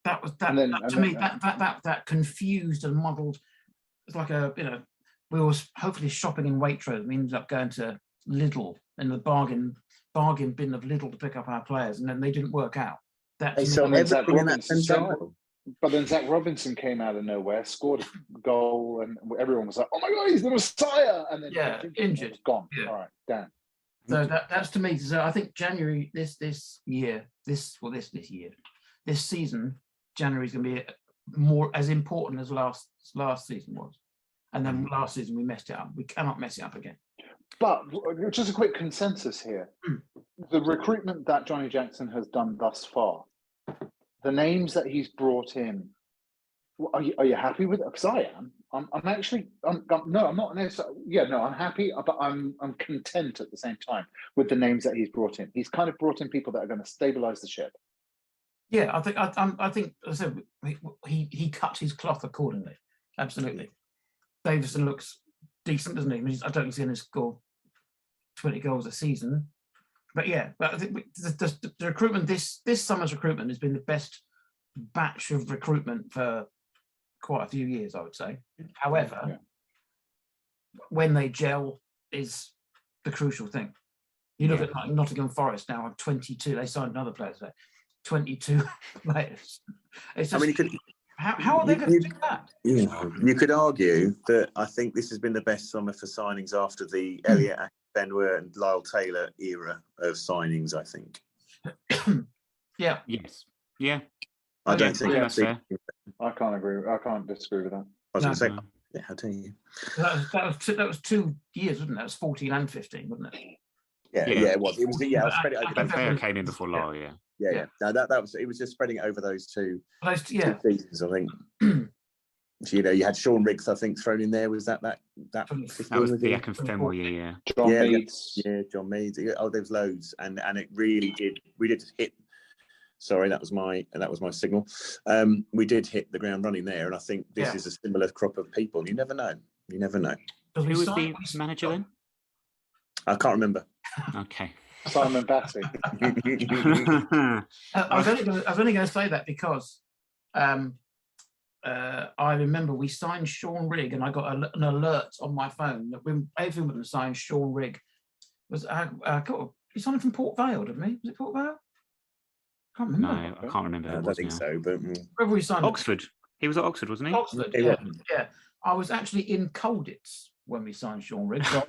that confused and muddled. It's like we were hopefully shopping in Waitrose. We ended up going to Lidl in the bargain bin of Lidl to pick up our players, and then they didn't work out. But then Zach Robinson came out of nowhere, scored a goal, and everyone was like, "Oh my God, he's the Messiah!" And then injured, gone. Yeah. All right, damn. So that's to me. So I think January this season, January is going to be more as important as last season was. And then last season we messed it up. We cannot mess it up again. But just a quick consensus here: the recruitment that Johnny Jackson has done thus far, the names that he's brought in, are you happy with it? Because I am. I'm not necessarily. Yeah, no, I'm happy, but I'm content at the same time with the names that he's brought in. He's kind of brought in people that are going to stabilise the ship. Yeah, I think as I said, he cut his cloth accordingly. Absolutely. Davison looks decent, doesn't he? I don't think he's going to score 20 goals a season. But I think the recruitment, this summer's recruitment has been the best batch of recruitment for quite a few years, I would say. However, when they gel is the crucial thing. You look at like Nottingham Forest now on 22. They signed another player today. 22 players. It's just, I mean, you could. how are they going to do that? You could argue that I think this has been the best summer for signings after the Elliot Benwer and Lyle Taylor era of signings, I think. Yeah. Yes. Yeah. I don't think that's fair. I can't agree. I can't disagree with that. I was going to say, No. yeah, how dare you? That was 2 years, wasn't it? That was 14 and 15, wasn't it? Yeah, it was. It was. Yeah, I was spreading it over. Benfeo came in before Lyle, yeah. Yeah. No, that was. It was just spreading it over those two seasons, I think. So, you had Sean Riggs, I think, thrown in there. Was that? That was the Ecclefenwell year, yeah. John Meads. Yeah, John Meads. Oh, there was loads, and it really did. We did hit. Sorry, that was my signal. We did hit the ground running there, and I think this is a similar crop of people. You never know. Who was the manager then? I can't remember. Okay. Simon Batty. I was only going to say that because I remember we signed Sean Rigg, and I got an alert on my phone that when Wimbledon signed Sean Rigg, he signed him from Port Vale, didn't he? Was it Port Vale? I can't remember. No, I can't remember. I don't think so, but wherever we signed Oxford. He was at Oxford, wasn't he? Oxford, yeah. I was actually in Colditz when we signed Sean Rigg. So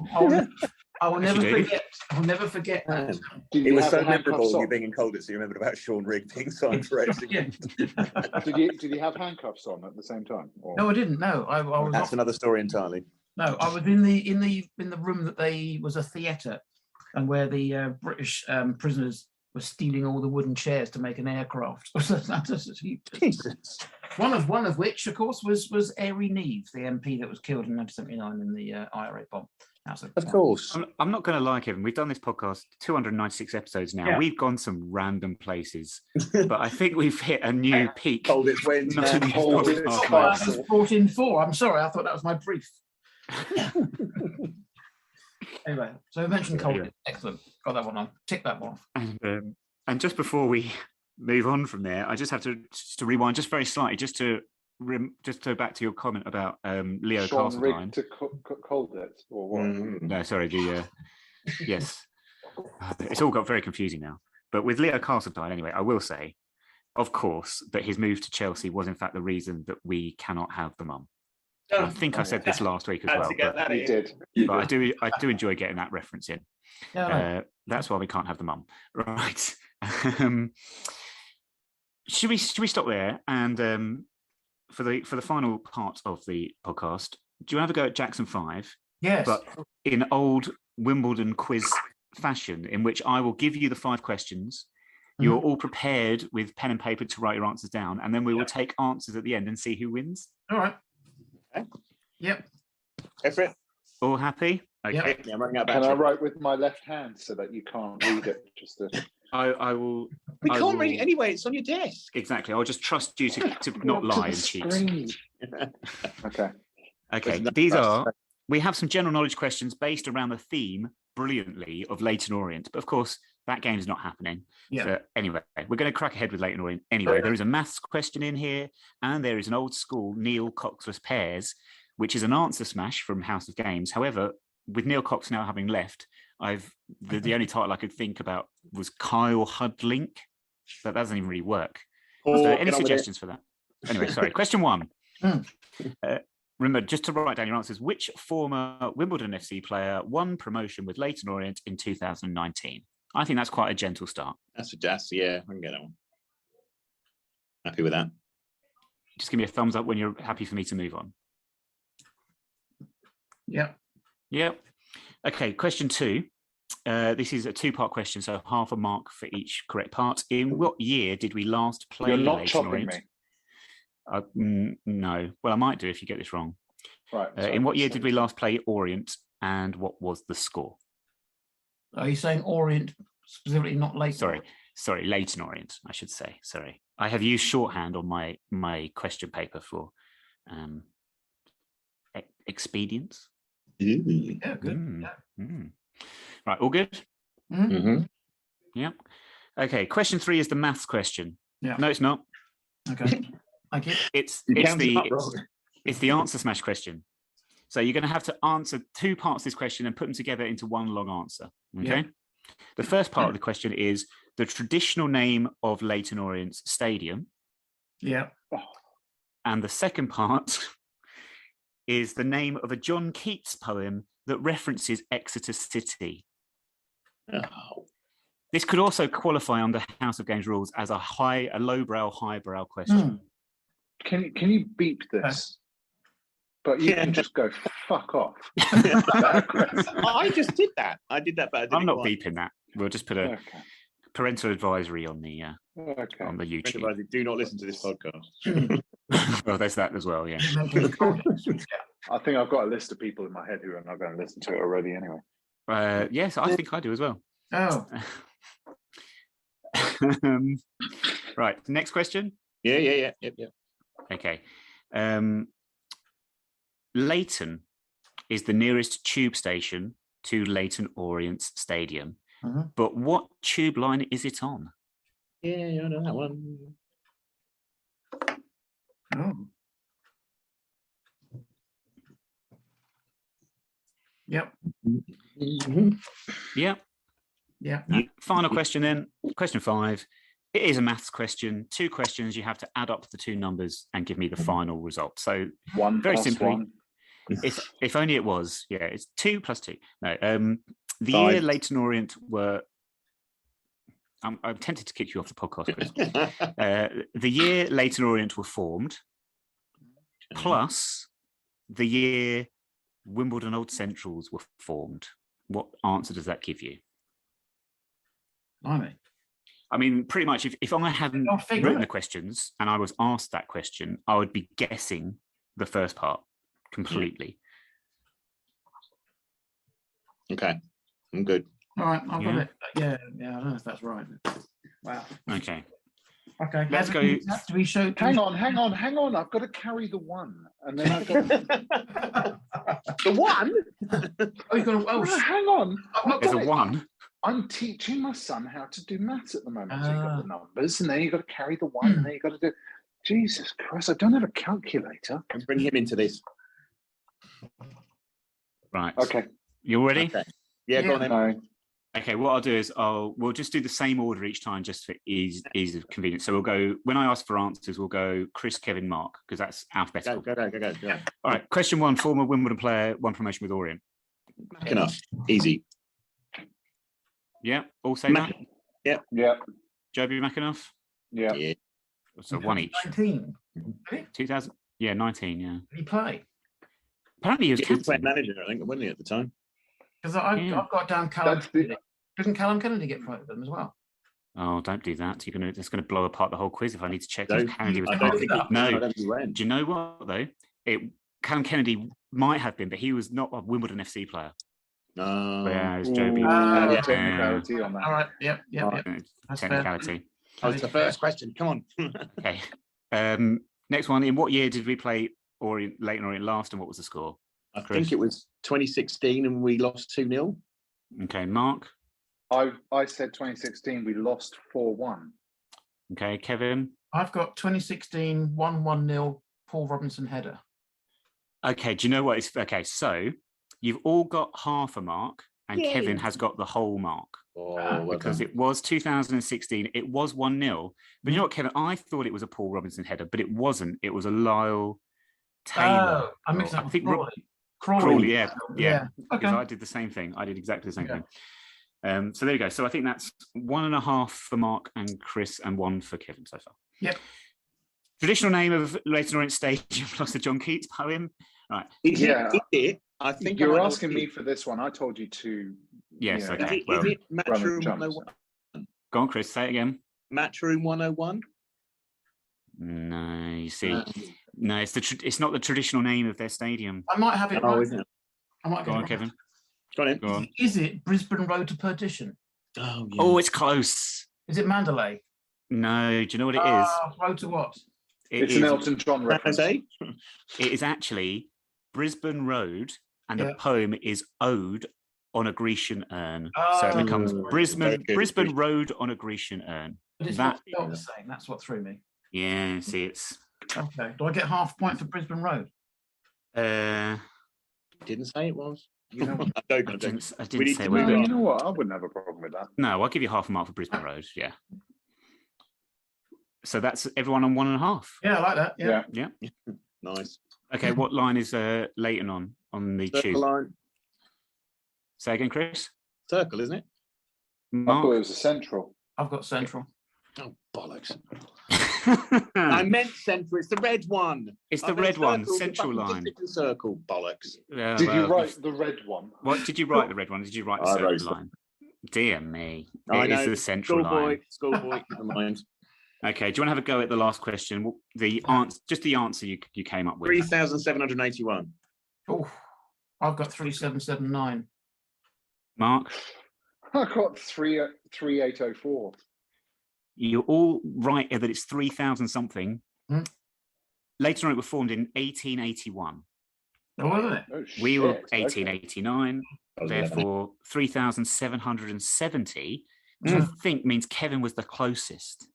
I will never forget. I'll never forget that. It was so memorable you being in Colditz. So you remembered about Sean Rigg being signed for racing. Did you have handcuffs on at the same time? Or? No, I didn't. No, I was. That's another story entirely. No, I was in the room that was a theatre, and where the British prisoners were stealing all the wooden chairs to make an aircraft. one of which, of course, was Airy Neve, the MP that was killed in 1979 in the IRA bomb. Of course. I'm not going to lie, Kevin. We've done this podcast 296 episodes now. Yeah. We've gone some random places, but I think we've hit a new peak. Colditz wins. I was brought in for. I'm sorry. I thought that was my brief. Anyway, so we mentioned Colditz. Yeah. Excellent. Got that one on. Tick that one off. And just before we move on from there, I just have to rewind just very slightly, just to go back to your comment about Leo Sean Castledine. Rigg to Colditz or what? No, sorry. Yes, it's all got very confusing now. But with Leo Castledine, anyway, I will say, of course, that his move to Chelsea was in fact the reason that we cannot have the mum. I think I said this last week as well. But you did. But I do enjoy getting that reference in. Yeah, that's why we can't have the mum, right? Should we stop there? And for the final part of the podcast, do you want to have a go at Jackson 5? Yes. But in old Wimbledon quiz fashion, in which I will give you the 5 questions. You're all prepared with pen and paper to write your answers down, and then we will take answers at the end and see who wins. All right. Okay. Yep. Go for it. All happy? Okay. Yep. Yeah, I'm running out of Can battery. I write with my left hand so that you can't read it? I will. We can't read it anyway. It's on your desk. Exactly. I'll just trust you to not lie and cheat. Okay. Okay. These are. We have some general knowledge questions based around the theme, brilliantly, of Leyton Orient. But of course, that game is not happening. Yeah. So anyway, we're going to crack ahead with Leyton Orient. Anyway, there is a maths question in here, and there is an old school Neil Coxless pairs, which is an answer smash from House of Games. However, with Neil Cox now having left, the only title I could think about was Kyle Hudlink, but that doesn't even really work. Any suggestions for that? Anyway, sorry. Question 1. Remember, just to write down your answers, which former Wimbledon FC player won promotion with Leyton Orient in 2019? I think that's quite a gentle start. That's yeah, I can get that one. Happy with that. Just give me a thumbs up when you're happy for me to move on. Yeah. Yep. Okay, question 2. This is a 2-part question, so half a mark for each correct part. In what year did we last play Leyton Orient? No. Well, I might do if you get this wrong. Right. In what year did we last play Orient, and what was the score? Are you saying Orient specifically, not Leyton? Sorry, Leyton Orient, I should say. Sorry. I have used shorthand on my question paper for expedience. Yeah, good. Right, all good? Mm-hmm. Yeah. Okay, question 3 is the maths question. Yeah. No, it's not. Okay. Thank you. It's the answer smash question. So you're going to have to answer 2 parts of this question and put them together into one long answer. Okay. The first part of the question is the traditional name of Leyton Orient's stadium. Yeah. And the second part is the name of a John Keats poem that references Exeter City. Oh. This could also qualify under House of Games rules as a lowbrow, highbrow question. Can you beep this? But you can just go fuck off. I just did that. I did that, but I did I'm it not quite. beeping that. We'll just put a parental advisory on the on the YouTube. Do not listen to this podcast. Well, there's that as well. Yeah. I think I've got a list of people in my head who are not going to listen to it already anyway. Yes, I think I do as well. Oh. Right. Next question. Yeah. Okay. Leyton is the nearest tube station to Leyton Orient's stadium. But what tube line is it on? Yeah, I know that one. Oh. Yep. Yep. Yeah. Final question then. Question 5. It is a maths question. 2 questions. You have to add up the 2 numbers and give me the final result. So 1 very plus simply, 1. if only it was. Yeah, it's 2 plus 2. No. The 5. year Leyton Orient were. I'm tempted to kick you off the podcast, Chris. The year Leyton Orient were formed, plus the year Wimbledon Old Centrals were formed. What answer does that give you? I mean, pretty much if I hadn't written the questions and I was asked that question, I would be guessing the first part completely. Okay, I'm good. All right, I've got it. Yeah, I don't know if that's right. Wow. Okay. Okay. Let's go. Do we show? Hang on. I've got to carry the 1, and then I've got The 1. Oh, you got to. Oh, hang on. There's a 1. I'm teaching my son how to do maths at the moment. So you've got the numbers, and then you've got to carry the 1, and then you've got to do. Jesus Christ! I don't have a calculator. And bring him into this. Right. Okay. You ready? Okay. Yeah, go on then. No. Okay, what I'll do is we'll just do the same order each time just for ease of convenience. So we'll go, when I ask for answers, we'll go Chris, Kevin, Mark, because that's alphabetical. Go. All right, question 1, former Wimbledon player, 1 promotion with Orient. Back enough. Easy. Yeah, all say that? Yeah. Joby McAnuff? Yeah. So 1 each. 19. 2000? Yeah, 19, yeah. Did he play? Apparently he was He was playing captain. manager, I think, wasn't he, at the time? Because I've got down Callum That's the- Kennedy. Doesn't Callum Kennedy get promoted them as well? Oh, don't do that. It's going to blow apart the whole quiz if I need to check No, if Kennedy was I don't captain. think he- No. I don't think he went. Do you know what, though? Callum Kennedy might have been, but he was not a Wimbledon FC player. Yeah, it's Joby. Technicality on that. All right. Yep. That's fair. Technicality. That was the first question. Come on. Okay. Next one. In what year did we play Leyton Orient last, and what was the score? I think it was 2016 and we lost 2-0. Okay, Mark. I said 2016. We lost 4-1. Okay, Kevin. I've got 2016 1-1-0 Paul Robinson header. Okay, do you know what? Okay, so you've all got half a mark, and Yay. Kevin has got the whole mark. Well Because done. it was 2016. It was 1-0. But you know what, Kevin? I thought it was a Paul Robinson header, but it wasn't. It was a Lyle Taylor. I mixed up I with think Crawley. Crawley, yeah. Okay. Because I did the same thing. I did exactly the same thing. So there you go. So I think that's 1.5 for Mark and Chris and 1 for Kevin so far. Yep. Traditional name of Leyton Orient Stadium plus the John Keats poem. Right. Is Yeah. it? I think You're I might asking know me it. for this one. I told you to. Yes, you know, okay. Is Well, it Matchroom jumps. 101? go on, Chris. Say it again. Matchroom 101? No, you see. No, it's not the traditional name of their stadium. I might have it Oh, right. isn't it? I might Go get on, it right. Kevin. Go on in. Go on. Is it Brisbane Road to Perdition? Oh, yeah. Oh, it's close. Is it Mandalay? No, do you know what it is? Road to what? It's an Elton John reference. It It is actually Brisbane Road, and the Yeah. poem is Ode on a Grecian urn. Oh. So it becomes Very Brisbane good. Road on a Grecian urn. But it's That- not spelled the same. That's what threw me. Yeah, see, it's Okay. Do I get half point for Brisbane Road? uh Didn't say it was. You know, I'm joking. I We didn't need say to we move no, on. you know what? I wouldn't have a problem with that. No, I'll give you half a mark for Brisbane Road. Yeah. So that's everyone on 1.5. Yeah, I like that. Yeah. Yeah. Nice. Okay, what line is Leighton on the Circle tube? line. Say again, Chris? Circle, isn't it? I Mark? thought it was a central. I've got Central. Oh, bollocks. I meant central. It's the red one. It's I the meant red one, circle, the central fucking line. district circle, bollocks. Yeah, Did you well, write the red one? What did you write? The red one? Did you write the I circle wrote line? Dear me, I it is know. the central line. Schoolboy, never mind. Okay, do you want to have a go at the last question? The answer, just the answer you came up with. 3,781. Oh, I've got 3779. Mark, I got 3804. you're all right that it's 3,000 something. Hmm. Later on, it was formed in 1881. Oh, wasn't it? Oh, shit. We were Okay. 1889. Therefore, 3,770, which I think means Kevin was the closest.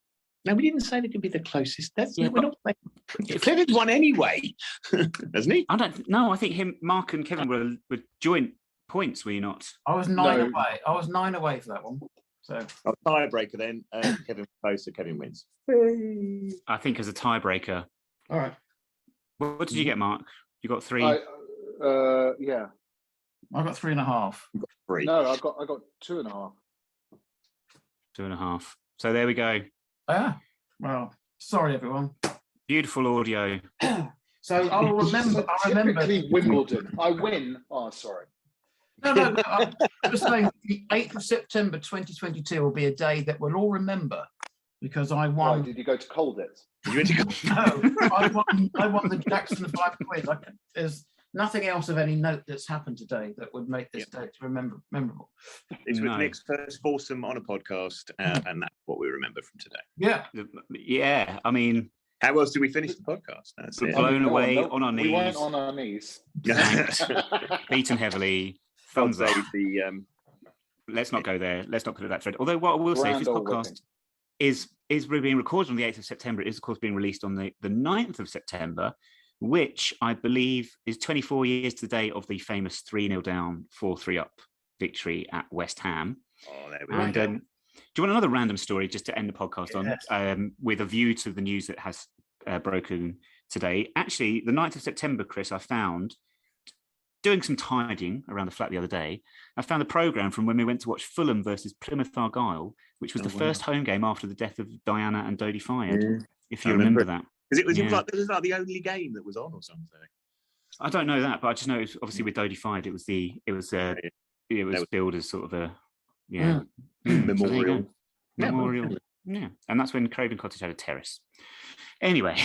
No, we didn't say we could be the closest. Yeah, we're not. Kevin's won anyway, hasn't he? I don't know. I think Mark and Kevin were joint points, were you not? I was 9 No. away. I was 9 away for that one. So Tiebreaker then. Kevin closer. Kevin wins. I think as a tiebreaker. all right. What did you get, Mark? You got 3? Yeah. I got 3.5. 3. No, I got 2.5. 2.5. So there we go. Yeah. Well, sorry everyone. Beautiful audio. So I'll remember. I remember. Typically Wimbledon. I win. Oh, sorry. No. I'm just saying the 8th of September 2022 will be a day that we'll all remember because I Why won. did you go to Colditz? You went to go. No, I won the Jackson 5 quiz. There's nothing else of any note that's happened today that would make this day memorable. It's with No. Nick's first foursome on a podcast, and that's what we remember from today. Yeah. Yeah, I mean, How else did we finish the podcast? That's we're it. blown No, away no, on our knees, We weren't on our knees. beaten heavily, thumbs up. The Let's not go there. Let's not put it that thread. Although what I will say is this Grand old podcast is being recorded on the 8th of September. It is, of course, being released on the 9th of September, which I believe is 24 years to the day of the famous 3-0 down, 4-3 up victory at West Ham. Oh, there we And go. do you want another random story just to end the podcast Yes. on, with a view to the news that has broken today? Actually, the 9th of September, Chris, I found, doing some tidying around the flat the other day, I found a programme from when we went to watch Fulham versus Plymouth Argyle, which was the first home game after the death of Diana and Dodie Fayed, if you I remember remember that. Because it was Yeah. like the only game that was on or something. I don't know that, but I just know it was, obviously with Dodie Fayed, it was billed as sort of a Memorial. Yeah, memorial. Yeah, and that's when Craven Cottage had a terrace. Anyway,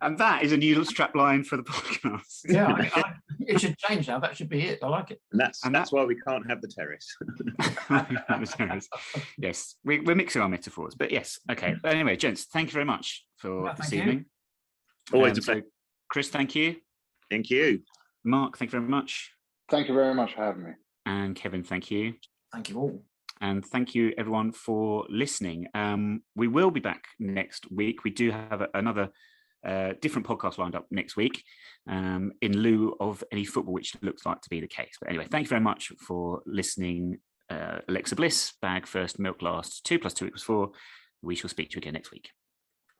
and that is a new strap line for the podcast. Yeah. It should change now. That should be it. I like it. And that's why we can't have the terrace. The terrace. Yes, we're mixing our metaphors, but yes, okay. But anyway, gents, thank you very much for Well, this thank you. evening. Always a So, pleasure. Chris, thank you. Thank you. Mark, thank you very much. Thank you very much for having me. And Kevin, thank you. Thank you all. And thank you, everyone, for listening. We will be back next week. We do have another different podcast lined up next week in lieu of any football, which looks like to be the case. But anyway, thank you very much for listening. Alexa Bliss, bag first, milk last, 2 + 2 = 4. We shall speak to you again next week.